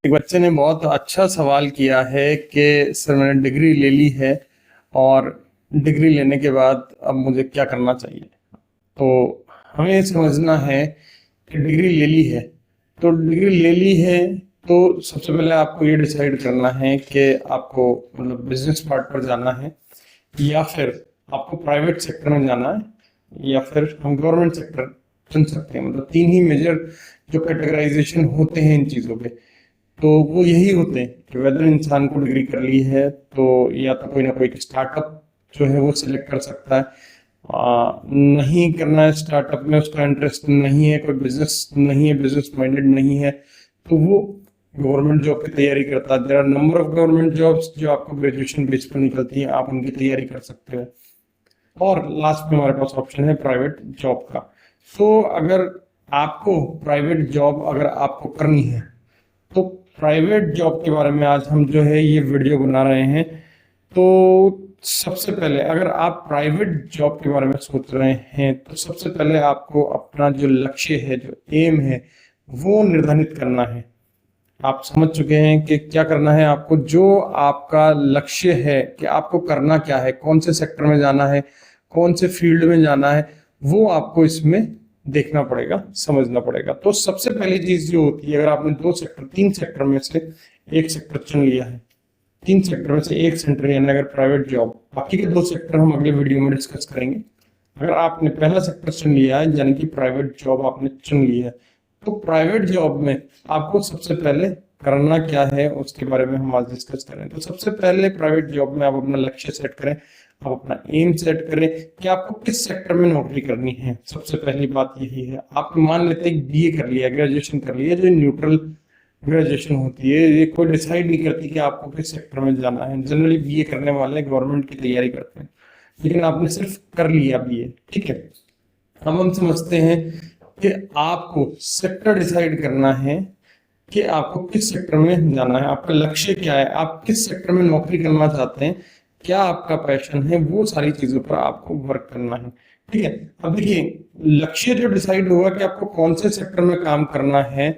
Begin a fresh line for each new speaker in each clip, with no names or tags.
एक बच्चे ने बहुत अच्छा सवाल किया है कि सर मैंने डिग्री ले ली है और डिग्री लेने के बाद अब मुझे क्या करना चाहिए। तो हमें ये समझना है कि डिग्री ले ली है तो डिग्री ले ली है तो सबसे पहले आपको ये डिसाइड करना है कि आपको मतलब बिजनेस पार्ट पर जाना है या फिर आपको प्राइवेट सेक्टर में जाना है या फिर हम गवर्नमेंट सेक्टर चुन सकते हैं। मतलब तीन ही मेजर जो कैटेगराइजेशन होते हैं इन चीज़ों के, तो वो यही होते हैं कि वेदर इंसान को डिग्री कर ली है तो या तो कोई ना कोई स्टार्टअप जो है वो सिलेक्ट कर सकता है। नहीं करना है स्टार्टअप में, उसका इंटरेस्ट नहीं है, कोई बिजनेस नहीं है, बिजनेस माइंडेड नहीं है, तो वो गवर्नमेंट जॉब की तैयारी करता है। There are number of government jobs जो आपको ग्रेजुएशन बेस पर निकलती हैं, आप उनकी तैयारी कर सकते हो। और लास्ट में हमारे पास ऑप्शन है प्राइवेट जॉब का। तो अगर आपको प्राइवेट जॉब अगर आपको करनी है तो प्राइवेट जॉब के बारे में आज हम जो है ये वीडियो बना रहे हैं। तो सबसे पहले अगर आप प्राइवेट जॉब के बारे में सोच रहे हैं तो सबसे पहले आपको अपना जो लक्ष्य है, जो एम है, वो निर्धारित करना है। आप समझ चुके हैं कि क्या करना है आपको। जो आपका लक्ष्य है कि आपको करना क्या है, कौन से सेक्टर में जाना है, कौन से फील्ड में जाना है, वो आपको इसमें देखना पड़ेगा, समझना पड़ेगा। तो सबसे पहली चीज जो होती है, अगर आपने तीन सेक्टर में से एक सेक्टर चुन लिया है, तीन सेक्टर में से एक सेक्टर यानी अगर प्राइवेट जॉब, बाकी के दो सेक्टर हम अगले वीडियो में डिस्कस करेंगे। अगर आपने पहला सेक्टर चुन लिया है यानी कि प्राइवेट जॉब आपने चुन ली है, तो प्राइवेट जॉब में आपको सबसे पहले करना क्या है उसके बारे में हम आज डिस्कस करें। तो सबसे पहले प्राइवेट जॉब में आप अपना लक्ष्य सेट करें, आप अपना एम सेट करें कि आपको किस सेक्टर में नौकरी करनी है। सबसे पहली बात यही है। आप मान लेते हैं बीए कर लिया, ग्रेजुएशन कर लिया, जो न्यूट्रल ग्रेजुएशन होती है, ये कोई डिसाइड नहीं करती कि आपको किस सेक्टर में जाना है। जनरली बीए करने वाले गवर्नमेंट की तैयारी करते हैं, लेकिन आपने सिर्फ कर लिया बीए, ठीक है। अब हम समझते हैं कि आपको सेक्टर डिसाइड करना है कि आपको किस सेक्टर में जाना है, आपका लक्ष्य क्या है, आप किस सेक्टर में नौकरी करना चाहते हैं, क्या आपका पैशन है, वो सारी चीजों पर आपको वर्क करना है, ठीक है। अब देखिए, लक्ष्य जो डिसाइड होगा कि आपको कौन से सेक्टर में काम करना है,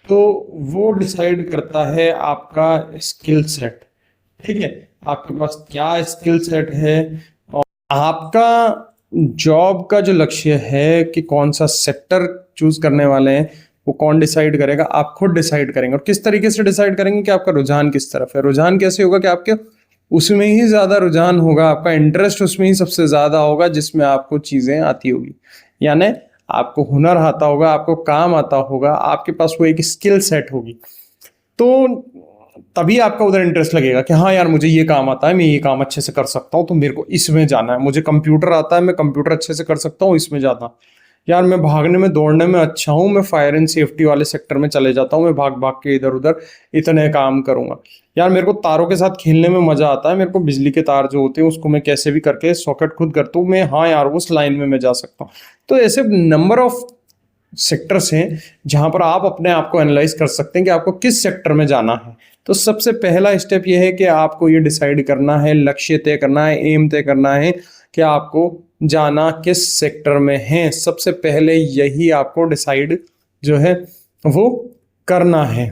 तो वो डिसाइड करता है आपका स्किल सेट, ठीक है। आपके पास क्या स्किल सेट है और आपका जॉब का जो लक्ष्य है कि कौन सा सेक्टर चूज करने वाले हैं, वो कौन डिसाइड करेगा? आप खुद डिसाइड करेंगे। और किस तरीके से डिसाइड करेंगे कि आपका रुझान किस तरफ है। रुझान कैसे होगा कि आपके उसमें ही ज्यादा रुझान होगा, आपका इंटरेस्ट उसमें ही सबसे ज्यादा होगा जिसमें आपको चीजें आती होगी, यानी आपको हुनर आता होगा, आपको काम आता होगा, आपके पास वो एक स्किल सेट होगी। तो तभी आपका उधर इंटरेस्ट लगेगा कि हाँ यार, मुझे ये काम आता है, मैं ये काम अच्छे से कर सकता हूँ, तो मेरे को इसमें जाना है। मुझे कंप्यूटर आता है, मैं कंप्यूटर अच्छे से कर सकता हूँ, इसमें जाता। यार मैं भागने में दौड़ने में अच्छा हूँ, मैं फायर एंड सेफ्टी वाले सेक्टर में चले जाता हूँ, मैं भाग भाग के इधर उधर इतने काम करूंगा। यार मेरे को तारों के साथ खेलने में मजा आता है, मेरे को बिजली के तार जो होते हैं उसको मैं कैसे भी करके सॉकेट खुद करता हूँ, मैं हाँ यार उस लाइन में मैं जा सकता हूँ। तो ऐसे नंबर ऑफ सेक्टर्स हैं जहां पर आप अपने आप को एनालाइज कर सकते हैं कि आपको किस सेक्टर में जाना है। तो सबसे पहला स्टेप यह है कि आपको ये डिसाइड करना है, लक्ष्य तय करना है, एम तय करना है कि आपको जाना किस सेक्टर में है। सबसे पहले यही आपको डिसाइड जो है वो करना है।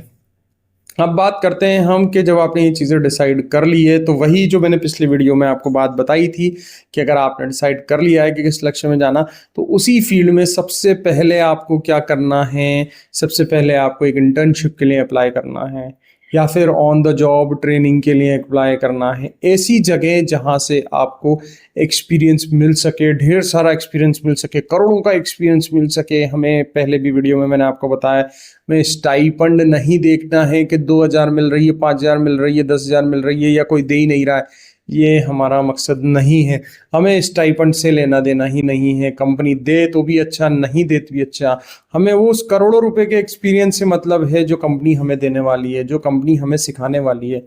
अब बात करते हैं हम कि जब आपने ये चीज़ें डिसाइड कर ली है, तो वही जो मैंने पिछली वीडियो में आपको बात बताई थी कि अगर आपने डिसाइड कर लिया है कि किस लक्ष्य में जाना, तो उसी फील्ड में सबसे पहले आपको क्या करना है। सबसे पहले आपको एक इंटर्नशिप के लिए अप्लाई करना है या फिर ऑन द जॉब ट्रेनिंग के लिए अप्लाई करना है। ऐसी जगह जहां से आपको एक्सपीरियंस मिल सके, ढेर सारा एक्सपीरियंस मिल सके, करोड़ों का एक्सपीरियंस मिल सके। हमें पहले भी वीडियो में मैंने आपको बताया, में स्टाइपंड नहीं देखना है कि 2000 मिल रही है, 5000 मिल रही है, 10,000 मिल रही है या कोई दे ही नहीं रहा है। ये हमारा मकसद नहीं है। हमें स्टाइपंड से लेना देना ही नहीं है। कंपनी दे तो भी अच्छा, नहीं दे तो भी अच्छा, हमें वो उस करोड़ों रुपए के एक्सपीरियंस से मतलब है जो कंपनी हमें देने वाली है, जो कंपनी हमें सिखाने वाली है।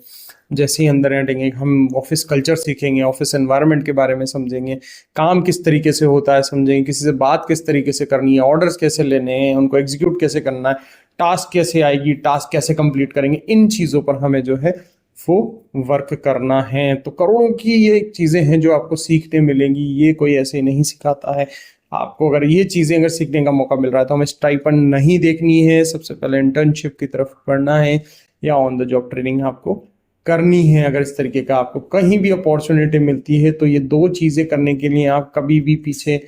जैसे ही अंदर हटेंगे हम ऑफिस कल्चर सीखेंगे, ऑफिस एनवायरनमेंट के बारे में समझेंगे, काम किस तरीके से होता है समझेंगे, किसी से बात किस तरीके से करनी है, ऑर्डर्स कैसे लेने हैं, उनको एग्जीक्यूट कैसे करना है, टास्क कैसे आएगी, टास्क कैसे कंप्लीट करेंगे, इन चीज़ों पर हमें जो है वो वर्क करना है। तो करोड़ों की ये चीज़ें हैं जो आपको सीखने मिलेंगी, ये कोई ऐसे नहीं सिखाता है आपको। अगर ये चीज़ें अगर सीखने का मौका मिल रहा है तो हमें स्टाइपेंड नहीं देखनी है, सबसे पहले इंटर्नशिप की तरफ बढ़ना है। या ऑन द जॉब ट्रेनिंग आपको करनी है। अगर इस तरीके का आपको कहीं भी अपॉर्चुनिटी मिलती है तो ये दो चीजें करने के लिए आप कभी भी पीछे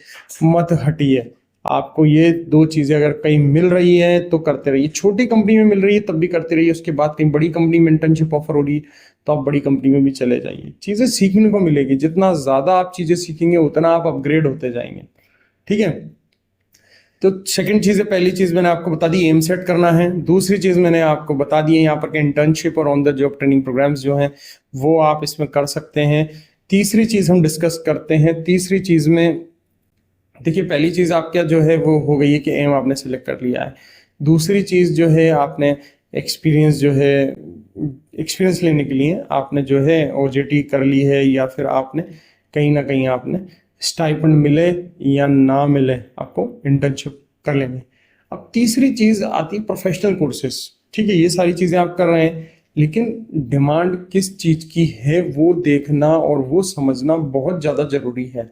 मत हटिए। आपको ये दो चीजें अगर कहीं मिल रही है तो करते रहिए। छोटी कंपनी में मिल रही है तब भी करते रहिए, उसके बाद कहीं बड़ी कंपनी में इंटर्नशिप ऑफर हो रही है तो आप बड़ी कंपनी में भी चले जाइए। चीजें सीखने को मिलेगी, जितना ज्यादा आप चीजें सीखेंगे उतना आप अपग्रेड होते जाएंगे। ठीक है, तो सेकंड चीज है, पहली चीज मैंने आपको बता दी एम सेट करना है। दूसरी चीज मैंने आपको बता दी है यहाँ पर इंटर्नशिप और on the job training programmes जो हैं वो आप इसमें कर सकते हैं। तीसरी चीज हम डिस्कस करते हैं। तीसरी चीज में देखिए, पहली चीज आपका जो है वो हो गई है कि एम आपने सिलेक्ट कर लिया है। दूसरी चीज जो है आपने एक्सपीरियंस जो है, एक्सपीरियंस लेने के लिए आपने जो है ओजेटी कर ली है, या फिर आपने कहीं ना कहीं आपने स्टाइपेंड मिले या ना मिले आपको इंटर्नशिप कर लेंगे। अब तीसरी चीज आती है प्रोफेशनल कोर्सेज। ठीक है, ये सारी चीजें आप कर रहे हैं, लेकिन डिमांड किस चीज की है वो देखना और वो समझना बहुत ज्यादा जरूरी है।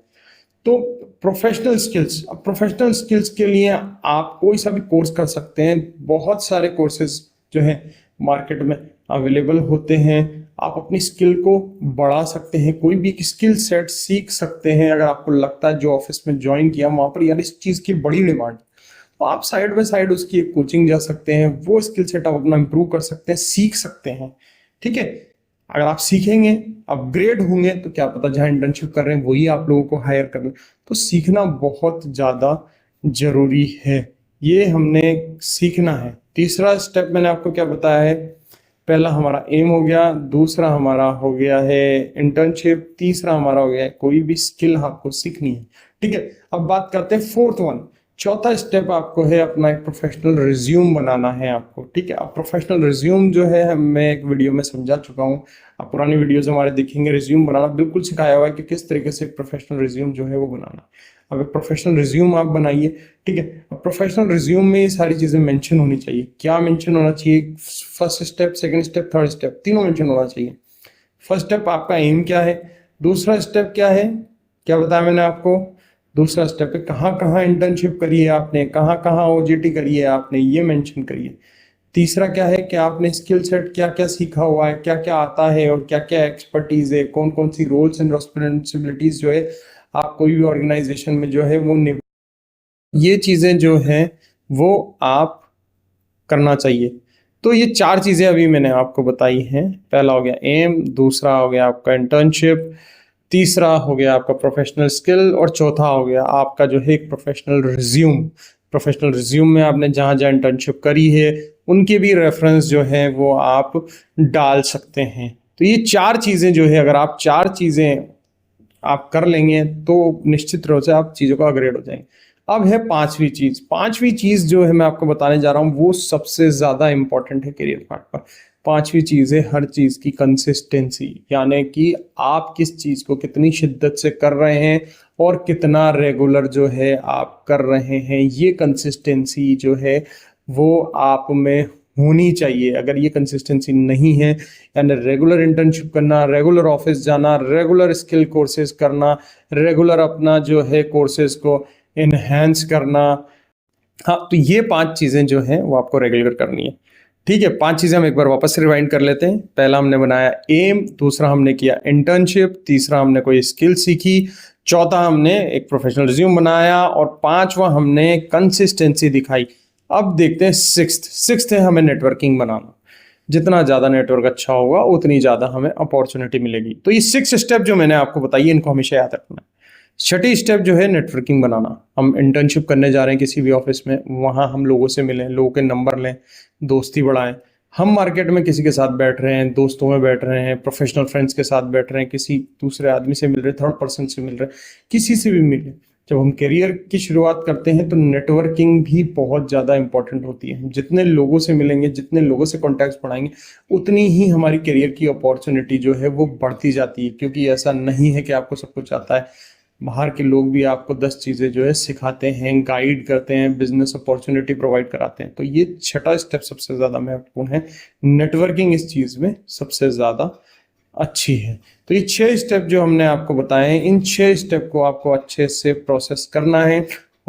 तो प्रोफेशनल स्किल्स, अब प्रोफेशनल स्किल्स के लिए आप कोई सा भी कोर्स कर सकते हैं। बहुत सारे कोर्सेज जो है मार्केट में अवेलेबल होते हैं। आप अपनी स्किल को बढ़ा सकते हैं, कोई भी स्किल सेट सीख सकते हैं। अगर आपको लगता है जो ऑफिस में ज्वाइन किया वहां पर यार इस चीज की बड़ी डिमांड, तो आप साइड बाय साइड उसकी एक कोचिंग जा सकते हैं, वो स्किल सेट आप अपना इंप्रूव कर सकते हैं, सीख सकते हैं। ठीक है, अगर आप सीखेंगे, अपग्रेड होंगे, तो क्या पता जहां इंटर्नशिप कर रहे हैं वही आप लोगों को हायर कर लें। तो सीखना बहुत ज्यादा जरूरी है, ये हमने सीखना है। तीसरा स्टेप मैंने आपको क्या बताया है, पहला हमारा एम हो गया, दूसरा हमारा हो गया है इंटर्नशिप, तीसरा हमारा हो गया है कोई भी स्किल आपको सीखनी है। ठीक है, अब बात करते हैं फोर्थ वन। चौथा स्टेप आपको है अपना एक प्रोफेशनल रिज्यूम बनाना है आपको। ठीक है, अब प्रोफेशनल रिज्यूम जो है मैं एक वीडियो में समझा चुका हूँ, आप पुरानी वीडियोस हमारे देखेंगे। रिज्यूम बनाना बिल्कुल सिखाया हुआ है कि किस तरीके से प्रोफेशनल रिज्यूम जो है वो बनाना। अब एक प्रोफेशनल रिज्यूम आप बनाइए। ठीक है, अब प्रोफेशनल रिज्यूम में ये सारी चीजें मेंशन होनी चाहिए। क्या मेंशन होना चाहिए? First step, second step, third step, तीनों मेंशन होना चाहिए। फर्स्ट स्टेप आपका एम क्या है, दूसरा स्टेप क्या है, क्या बताया मैंने आपको, दूसरा स्टेप है कहाँ कहाँ इंटर्नशिप करी है आपने, कहाँ कहाँ ओजेटी करी है आपने, ये मेंशन करिए। तीसरा क्या है कि आपने स्किल सेट क्या क्या सीखा हुआ है, क्या क्या आता है और क्या क्या एक्सपर्टीज है, कौन कौन सी रोल्स एंड रिस्पॉन्सिबिलिटीज जो है आप कोई भी ऑर्गेनाइजेशन में जो है वो ये चीजें जो है वो आप करना चाहिए। तो ये चार चीजें अभी मैंने आपको बताई हैं। पहला हो गया एम, दूसरा हो गया आपका इंटर्नशिप, तीसरा हो गया आपका प्रोफेशनल स्किल, और चौथा हो गया आपका जो है एक प्रोफेशनल रिज्यूम। प्रोफेशनल रिज्यूम में आपने जहाँ जहाँ इंटर्नशिप करी है उनके भी रेफरेंस जो है वो आप डाल सकते हैं। तो ये चार चीज़ें जो है, अगर आप चार चीज़ें आप कर लेंगे तो निश्चित रूप से आप चीज़ों को अपग्रेड हो जाएंगे। अब है पांचवी चीज़। पांचवी चीज़ जो है मैं आपको बताने जा रहा हूँ वो सबसे ज़्यादा इंपॉर्टेंट है करियर पार्ट पर। पांचवी चीज है हर चीज की कंसिस्टेंसी, यानी कि आप किस चीज को कितनी शिद्दत से कर रहे हैं और कितना रेगुलर जो है आप कर रहे हैं। ये कंसिस्टेंसी जो है वो आप में होनी चाहिए। अगर ये कंसिस्टेंसी नहीं है, यानी रेगुलर इंटर्नशिप करना, रेगुलर ऑफिस जाना, रेगुलर स्किल कोर्सेज करना, रेगुलर अपना जो है कोर्सेज को इनहेंस करना, हाँ, तो ये पांच चीजें जो हैं वो आपको रेगुलर करनी है। ठीक है, पांच चीजें हम एक बार वापस से रिवाइंड कर लेते हैं। पहला हमने बनाया एम, दूसरा हमने किया इंटर्नशिप, तीसरा हमने कोई स्किल सीखी, चौथा हमने एक प्रोफेशनल रिज्यूम बनाया, और पांचवा हमने कंसिस्टेंसी दिखाई। अब देखते हैं सिक्स्थ है हमें नेटवर्किंग बनाना। जितना ज्यादा नेटवर्क अच्छा होगा उतनी ज्यादा हमें अपॉर्चुनिटी मिलेगी। तो ये 6 स्टेप जो मैंने आपको बताई है इनको हमेशा याद रखना है। छठी स्टेप जो है नेटवर्किंग बनाना। हम इंटर्नशिप करने जा रहे हैं किसी भी ऑफिस में, वहां हम लोगों से मिलें, लोगों के नंबर लें, दोस्ती बढ़ाएं। हम मार्केट में किसी के साथ बैठ रहे हैं, दोस्तों में बैठ रहे हैं, प्रोफेशनल फ्रेंड्स के साथ बैठ रहे हैं, किसी दूसरे आदमी से मिल रहे हैं, थर्ड पर्सन से मिल रहे हैं, किसी से भी मिले। जब हम करियर की शुरुआत करते हैं तो नेटवर्किंग भी बहुत ज़्यादा इंपॉर्टेंट होती है। जितने लोगों से मिलेंगे, जितने लोगों से कॉन्टैक्ट बढ़ाएंगे, उतनी ही हमारी करियर की अपॉर्चुनिटी जो है वो बढ़ती जाती है। क्योंकि ऐसा नहीं है कि आपको सब कुछ आता है, बाहर के लोग भी आपको 10 चीज़ें जो है सिखाते हैं, गाइड करते हैं, बिजनेस अपॉर्चुनिटी प्रोवाइड कराते हैं। तो ये छठा स्टेप सबसे ज़्यादा महत्वपूर्ण है। नेटवर्किंग इस चीज़ में सबसे ज़्यादा अच्छी है। तो ये 6 स्टेप जो हमने आपको बताए हैं, इन 6 स्टेप को आपको अच्छे से प्रोसेस करना है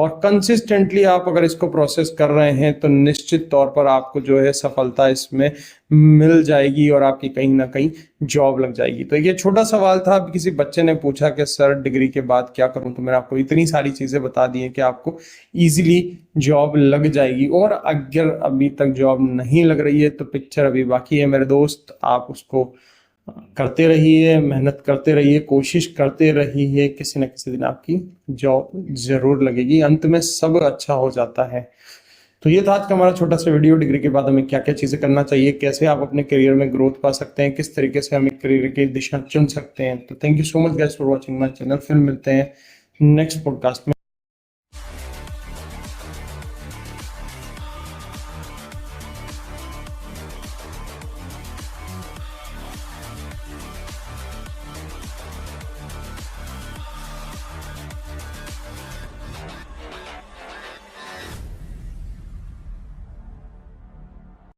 और कंसिस्टेंटली आप अगर इसको प्रोसेस कर रहे हैं तो निश्चित तौर पर आपको जो है सफलता इसमें मिल जाएगी और आपकी कहीं ना कहीं जॉब लग जाएगी। तो ये छोटा सवाल था। अब किसी बच्चे ने पूछा कि सर डिग्री के बाद क्या करूं, तो मैंने आपको इतनी सारी चीजें बता दी हैं कि आपको इजीली जॉब लग जाएगी। और अगर अभी तक जॉब नहीं लग रही है तो पिक्चर अभी बाकी है मेरे दोस्त। आप उसको करते रहिए, मेहनत करते रहिए, कोशिश करते रहिए, किसी न किसी दिन आपकी जॉब जरूर लगेगी। अंत में सब अच्छा हो जाता है। तो ये था आज का हमारा छोटा सा वीडियो। डिग्री के बाद हमें क्या क्या चीजें करना चाहिए, कैसे आप अपने करियर में ग्रोथ पा सकते हैं, किस तरीके से हम एक करियर की दिशा चुन सकते हैं। तो thank you so much guys for watching my channel. फिर मिलते हैं नेक्स्ट पॉडकास्ट में।